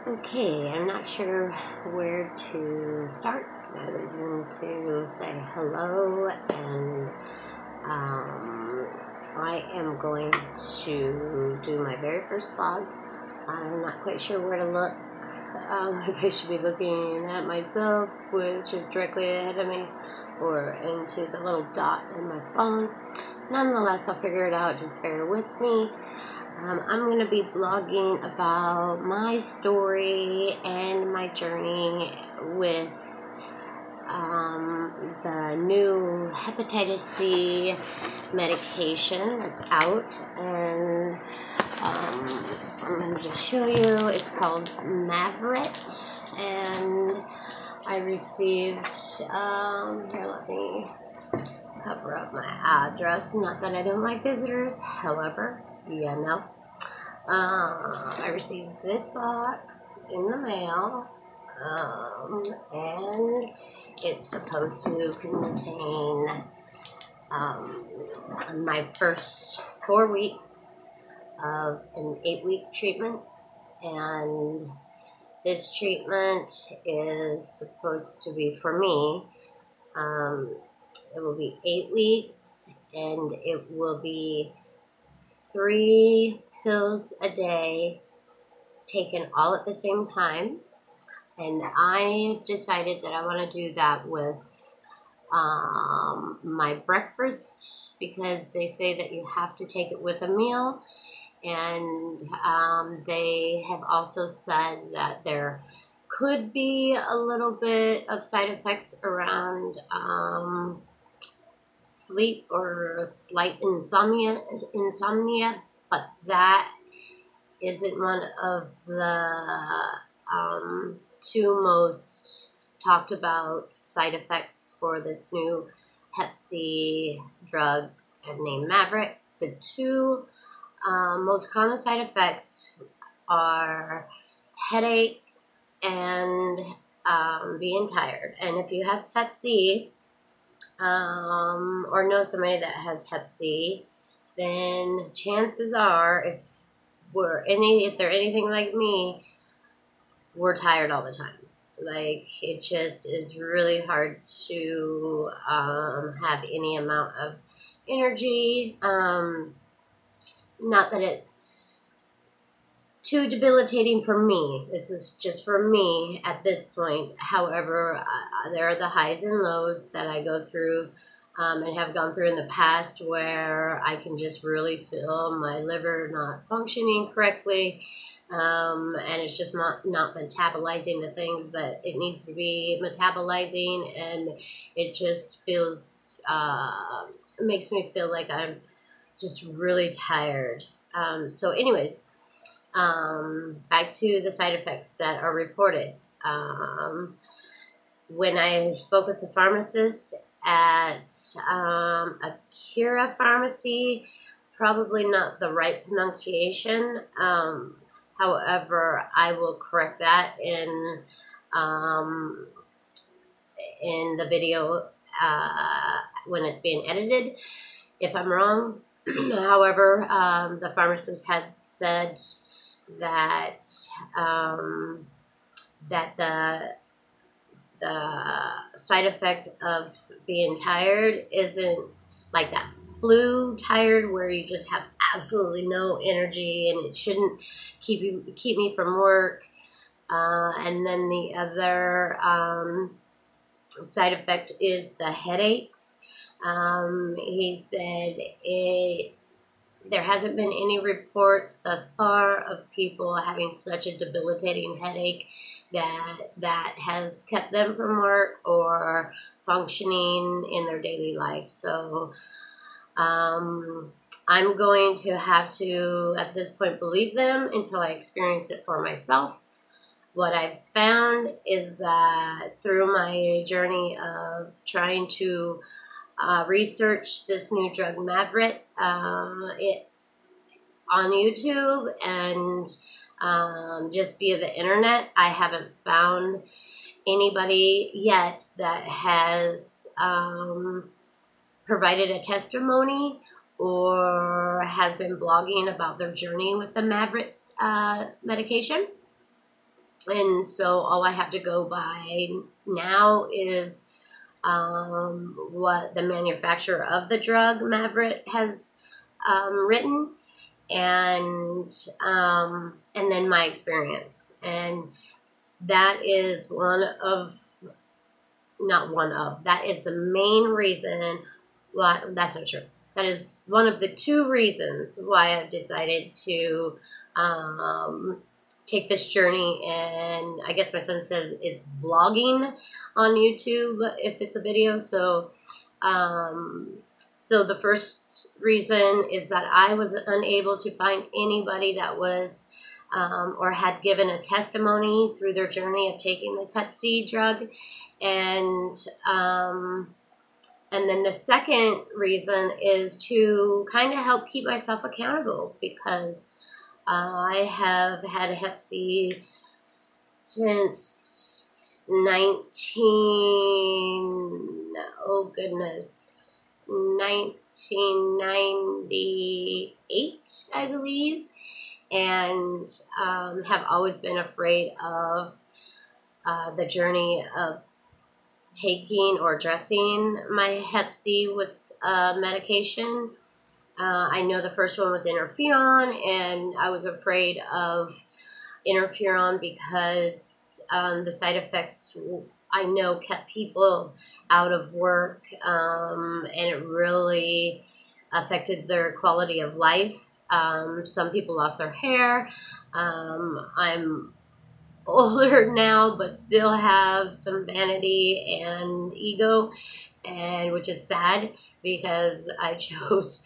Okay, I'm not sure where to start other than to say hello, and I am going to do my very first vlog. I'm not quite sure where to look. If I should be looking at myself, which is directly ahead of me, or into the little dot in my phone. Nonetheless, I'll figure it out. Just bear with me. I'm going to be blogging about my story and my journey with the new hepatitis C medication that's out, and I'm going to just show you. It's called Mavyret, and I received, here, let me cover up my address. Not that I don't like visitors, however, yeah, no. I received this box in the mail, and it's supposed to contain my first 4 weeks of an 8-week treatment, and this treatment is supposed to be, for me, it will be 8 weeks, and it will be 3 pills a day taken all at the same time. And I decided that I want to do that with my breakfast, because they say that you have to take it with a meal. And they have also said that there could be a little bit of side effects around sleep or slight insomnia, but that isn't one of the 2 most talked about side effects for this new Hep C drug named Mavyret. The 2 most common side effects are headache and being tired. And if you have Hep C, or know somebody that has Hep C, then chances are, if they're anything like me, we're tired all the time. Like, it just is really hard to have any amount of energy. Not that it's too debilitating for me. This is just for me at this point. However, there are the highs and lows that I go through and have gone through in the past, where I can just really feel my liver not functioning correctly, and it's just not metabolizing the things that it needs to be metabolizing, and it just feels, it makes me feel like I'm just really tired. So anyways, back to the side effects that are reported. When I spoke with the pharmacist at Akira Pharmacy, probably not the right pronunciation. However, I will correct that in the video when it's being edited if I'm wrong. However, the pharmacist had said that that the side effect of being tired isn't like that flu tired where you just have absolutely no energy, and it shouldn't keep me from work. And then the other side effect is the headaches. He said there hasn't been any reports thus far of people having such a debilitating headache that has kept them from work or functioning in their daily life. So I'm going to have to, at this point, believe them until I experience it for myself. What I've found is that through my journey of trying to research this new drug Mavyret it on YouTube and just via the internet, I haven't found anybody yet that has provided a testimony or has been blogging about their journey with the Mavyret medication. And so all I have to go by now is what the manufacturer of the drug, Mavyret, has written, and then my experience. And that is that is the main reason why, that's not true. That is one of the two reasons why I've decided to take this journey. And I guess my son says it's vlogging on YouTube if it's a video. So so the first reason is that I was unable to find anybody that was or had given a testimony through their journey of taking this Hep C drug. And then the second reason is to kind of help keep myself accountable, because I have had a Hep C since 1998, I believe, and have always been afraid of the journey of taking or addressing my Hep C with medication. I know the first one was interferon, and I was afraid of interferon because the side effects, I know, kept people out of work, and it really affected their quality of life. Some people lost their hair. I'm older now, but still have some vanity and ego, and which is sad because I chose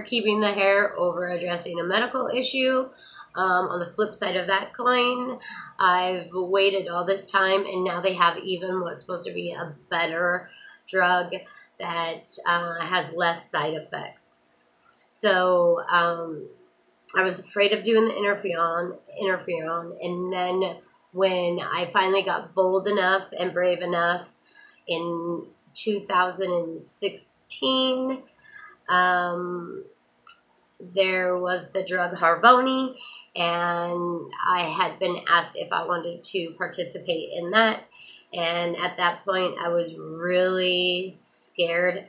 keeping the hair over addressing a medical issue. On the flip side of that coin, I've waited all this time, and now they have even what's supposed to be a better drug that has less side effects. So I was afraid of doing the interferon, and then when I finally got bold enough and brave enough in 2016, there was the drug Harvoni, and I had been asked if I wanted to participate in that. And at that point, I was really scared.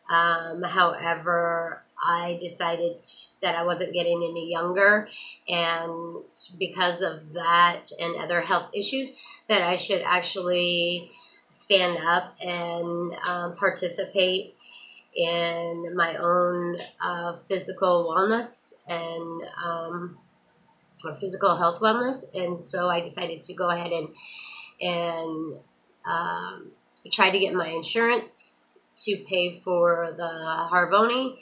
However, I decided that I wasn't getting any younger, and because of that and other health issues, that I should actually stand up and participate in my own physical wellness and or physical health wellness. And so I decided to go ahead and try to get my insurance to pay for the Harvoni.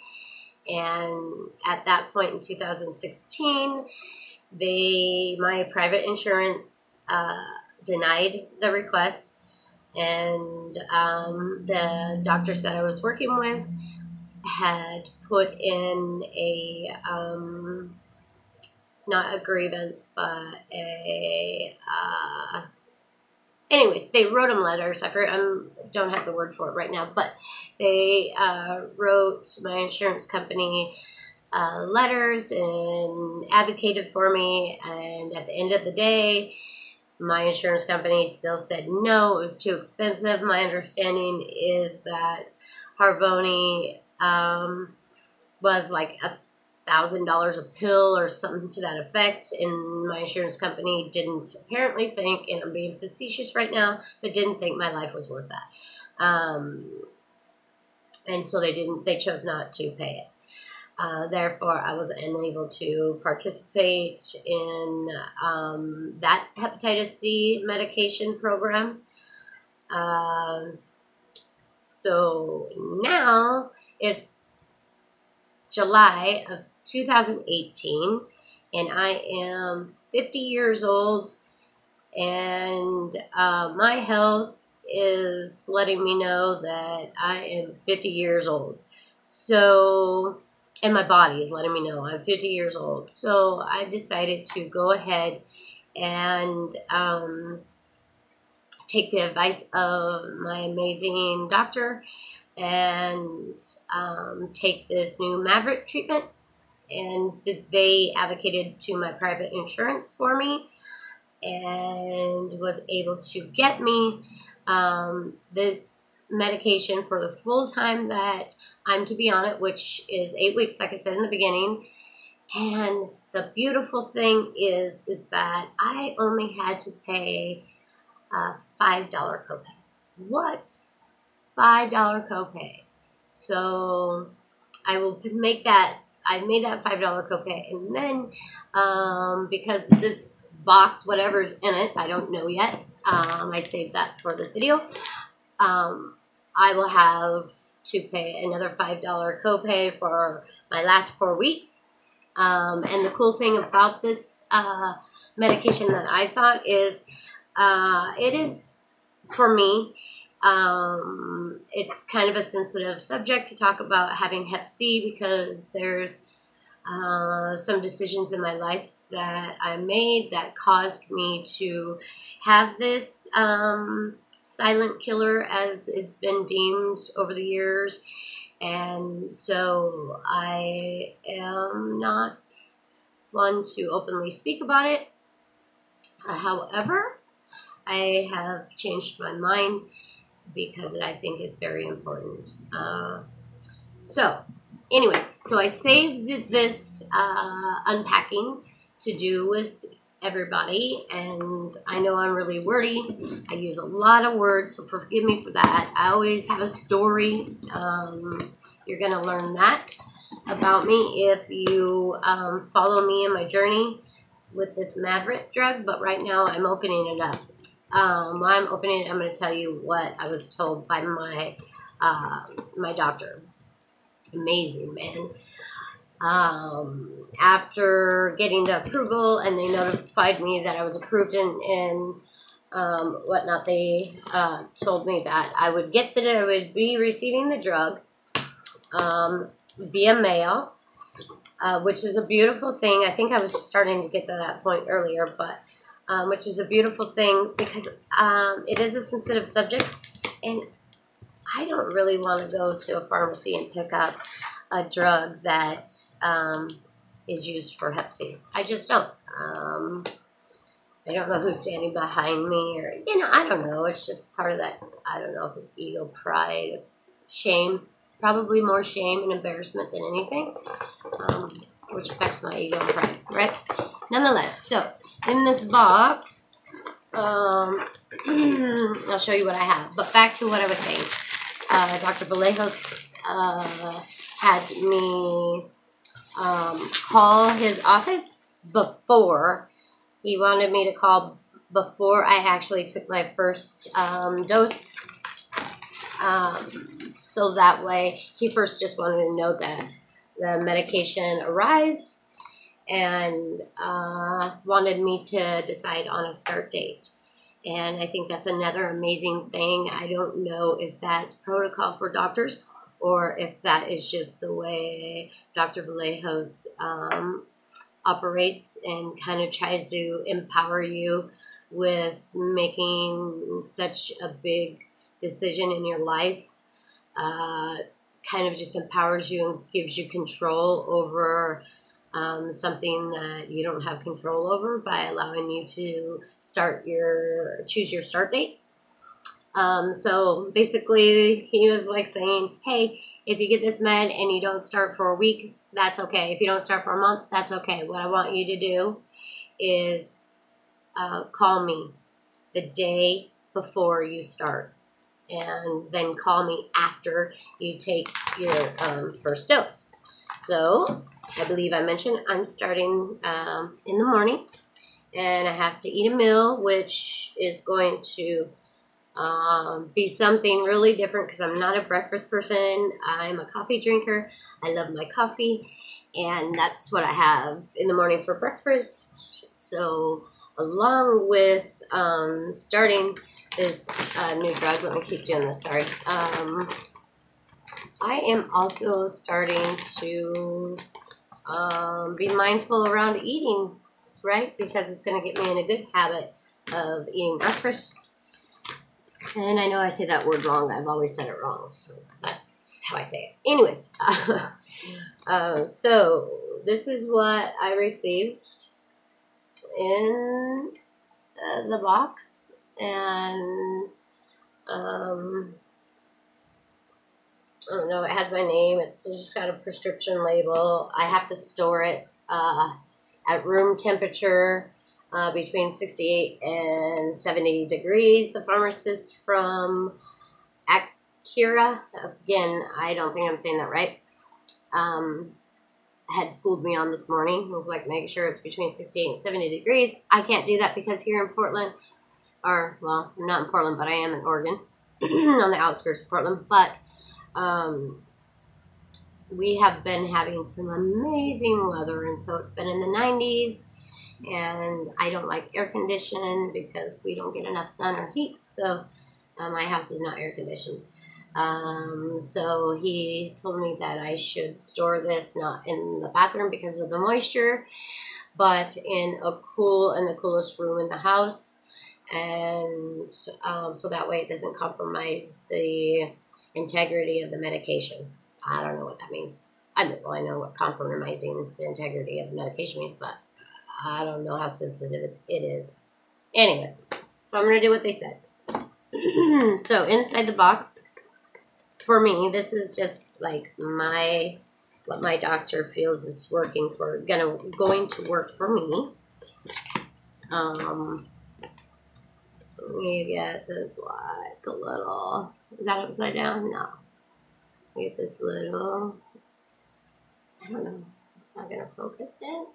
And at that point in 2016, my private insurance denied the request, and the doctors that I was working with had put in a not a grievance, but anyways, they wrote them letters. I don't have the word for it right now, but they wrote my insurance company letters and advocated for me. And at the end of the day, my insurance company still said no, it was too expensive. My understanding is that Harvoni was like $1,000 a pill or something to that effect, and my insurance company didn't apparently think, and I'm being facetious right now, but didn't think my life was worth that. And so they chose not to pay it. Therefore, I was unable to participate in that hepatitis C medication program. So now it's July of 2018, and I am 50 years old, and my health is letting me know that I am 50 years old. So, and my body is letting me know I'm 50 years old. So I've decided to go ahead and take the advice of my amazing doctor and take this new Mavyret treatment. And they advocated to my private insurance for me. and was able to get me this medication for the full time that I'm to be on it, which is 8 weeks, like I said in the beginning. And the beautiful thing is that I only had to pay a $5 copay. What? $5 copay. So I will make that. I made that $5 copay, and then because this box, whatever's in it, I don't know yet. I saved that for this video. I will have to pay another $5 copay for my last 4 weeks. And the cool thing about this medication that I thought is it is, for me, it's kind of a sensitive subject to talk about having Hep C, because there's some decisions in my life that I made that caused me to have this silent killer, as it's been deemed over the years. And so I am not one to openly speak about it. However, I have changed my mind because I think it's very important. So anyways, so I saved this unpacking to do with everybody, and I know I'm really wordy. I use a lot of words, so forgive me for that. I always have a story. You're going to learn that about me if you follow me in my journey with this Mavyret drug, but right now I'm opening it up. While I'm opening it, I'm going to tell you what I was told by my my doctor. Amazing, man. After getting the approval, and they notified me that I was approved and whatnot, they told me that I would be receiving the drug via mail, which is a beautiful thing. I think I was starting to get to that point earlier, but which is a beautiful thing, because it is a sensitive subject, and I don't really want to go to a pharmacy and pick up a drug that is used for Hep C. I just don't. I don't know who's standing behind me, or, I don't know. It's just part of that, I don't know if it's ego, pride, shame. Probably more shame and embarrassment than anything, which affects my ego and pride, right? Nonetheless, so in this box, I'll show you what I have. But back to what I was saying. Dr. Vallejos had me call his office before. He wanted me to call before I actually took my first dose. So that way, he first just wanted to know that the medication arrived, and wanted me to decide on a start date. And I think that's another amazing thing. I don't know if that's protocol for doctors, or if that is just the way Dr. Vallejos operates, and kind of tries to empower you with making such a big decision in your life. Kind of just empowers you and gives you control over something that you don't have control over, by allowing you to choose your start date. So basically, he was like saying, hey, if you get this med and you don't start for a week, that's okay. If you don't start for a month, that's okay. What I want you to do is call me the day before you start, and then call me after you take your first dose. So I believe I mentioned I'm starting in the morning, and I have to eat a meal, which is going to be something really different, because I'm not a breakfast person. I'm a coffee drinker. I love my coffee, and that's what I have in the morning for breakfast. So along with starting this new drug, let me keep doing this, sorry. I am also starting to be mindful around eating, right? Because it's going to get me in a good habit of eating breakfast. And I know I say that word wrong. I've always said it wrong, so that's how I say it. Anyways, so this is what I received in the box, and I don't know, it has my name. It's just got a prescription label. I have to store it at room temperature between 68 and 70 degrees. The pharmacist from Akira, again, I don't think I'm saying that right, had schooled me on this morning. He was like, make sure it's between 68 and 70 degrees. I can't do that because here in Portland, or, well, I'm not in Portland, but I am in Oregon, on the outskirts of Portland, but we have been having some amazing weather, and so it's been in the 90s, and I don't like air conditioning because we don't get enough sun or heat, so my house is not air conditioned. So he told me that I should store this not in the bathroom because of the moisture, but in the coolest room in the house, and so that way it doesn't compromise the integrity of the medication. I don't know what that means. I know what compromising the integrity of the medication means, but I don't know how sensitive it is. Anyways, so I'm going to do what they said. So inside the box, for me, this is just like what my doctor feels is going to work for me. You get this like a little, is that upside down? No. You get this little, I don't know, it's not going to focus in.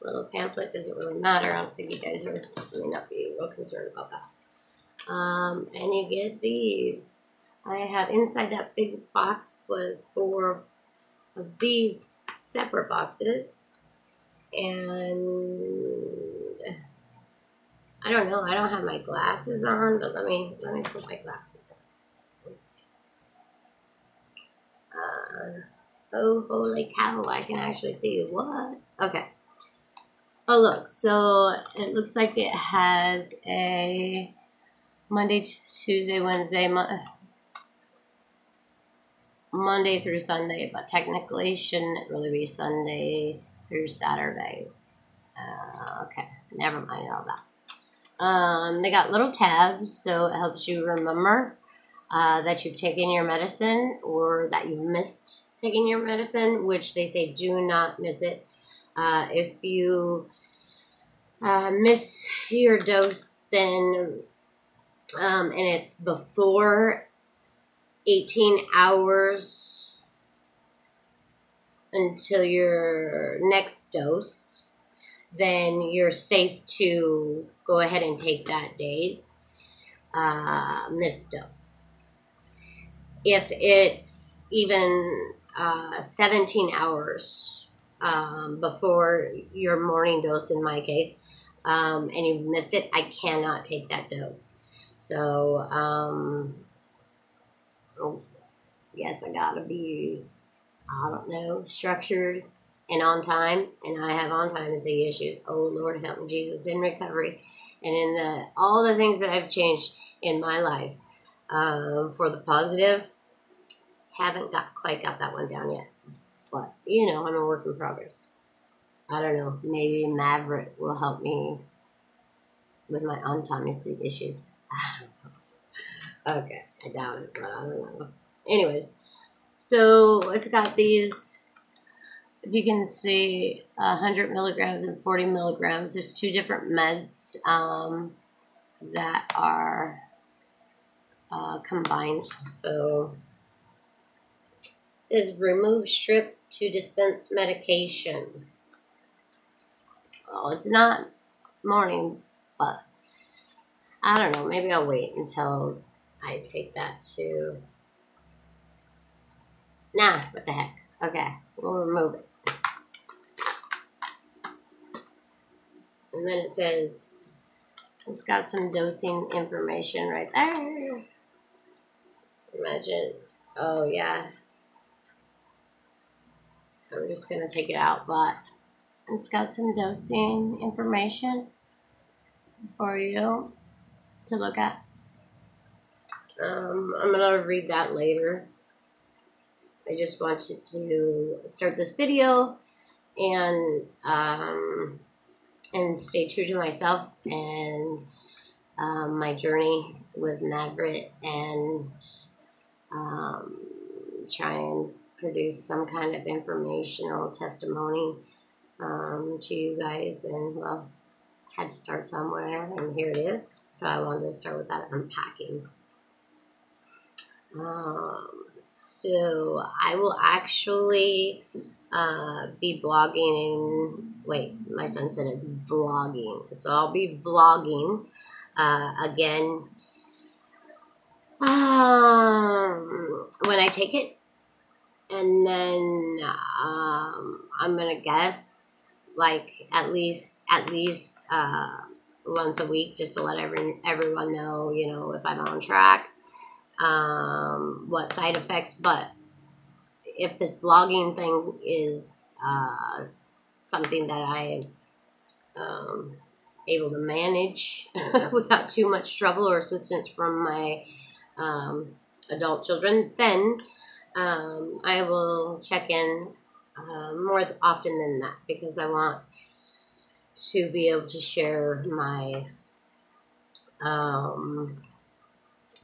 Little pamphlet, doesn't really matter. I don't think you guys may not be real concerned about that. And you get these. I have inside that big box was 4 of these separate boxes. And I don't know, I don't have my glasses on, but let me put my glasses on. Let's see. Oh, holy cow, I can actually see what? Okay. Oh, look, so it looks like it has a Monday, Tuesday, Wednesday, Monday through Sunday, but technically shouldn't really be Sunday through Saturday. Okay, never mind all that. They got little tabs, so it helps you remember that you've taken your medicine or that you've missed taking your medicine, which they say do not miss it. If you miss your dose, then and it's before 18 hours until your next dose, then you're safe to go ahead and take that day's missed dose. If it's even 17 hours before your morning dose, in my case, and you've missed it, I cannot take that dose. So, yes, I gotta be, I don't know, structured and on time, and I have on-time issues. Oh, Lord, help me, Jesus, in recovery, and in all the things that I've changed in my life for the positive. Haven't quite got that one down yet, but, you know, I'm a work in progress. I don't know, maybe Mavyret will help me with my on-time sleep issues. I don't know. Okay, I doubt it, but I don't know. Anyways, so it's got these, if you can see, 100 milligrams and 40 milligrams. There's 2 different meds that are combined. So it says remove strip to dispense medication. Well, it's not morning, but I don't know. Maybe I'll wait until I take that to... Nah, what the heck. Okay, we'll remove it. And then it says, it's got some dosing information right there. Imagine, oh yeah. I'm just going to take it out, but it's got some dosing information for you to look at. I'm going to read that later. I just wanted to start this video and and stay true to myself and my journey with Mavyret, and try and produce some kind of informational testimony to you guys. And well, had to start somewhere, and here it is. So I wanted to start with that unpacking. So I will actually be blogging. Wait, my son said it's vlogging. So I'll be vlogging again when I take it. And then I'm gonna guess like at least once a week, just to let everyone know, you know, if I'm on track, what side effects. But if this vlogging thing is something that I am able to manage without too much trouble or assistance from my adult children, then I will check in more often than that, because I want to be able to share my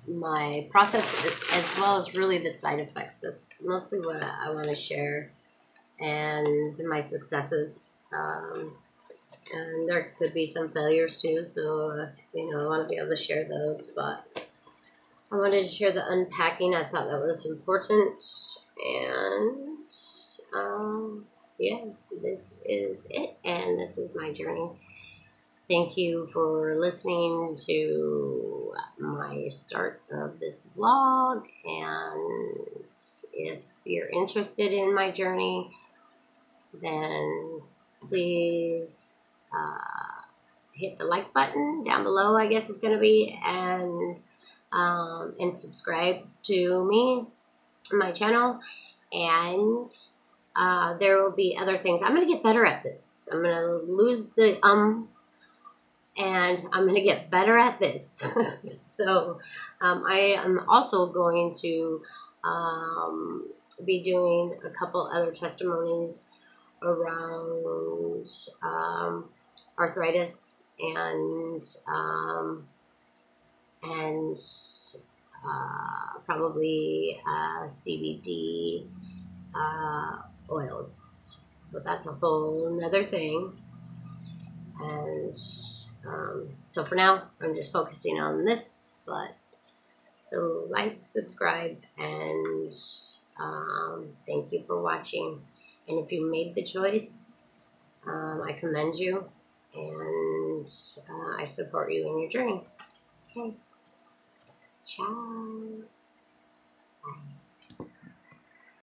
my process, as well as really the side effects. That's mostly what I want to share, and my successes. And there could be some failures too, so you know, I want to be able to share those. But I wanted to share the unpacking. I thought that was important, and yeah, this is it, and this is my journey. Thank you for listening to my start of this vlog, and if you're interested in my journey, then please hit the like button down below, I guess it's going to be, and subscribe to me, my channel, and there will be other things. I'm going to get better at this. I'm going to lose the and I'm going to get better at this. So I am also going to be doing a couple other testimonies around arthritis and probably CBD oils, but that's a whole nother thing. And so for now, I'm just focusing on this. But so like, subscribe, and thank you for watching. And if you made the choice, I commend you, and I support you in your journey. Okay, ciao.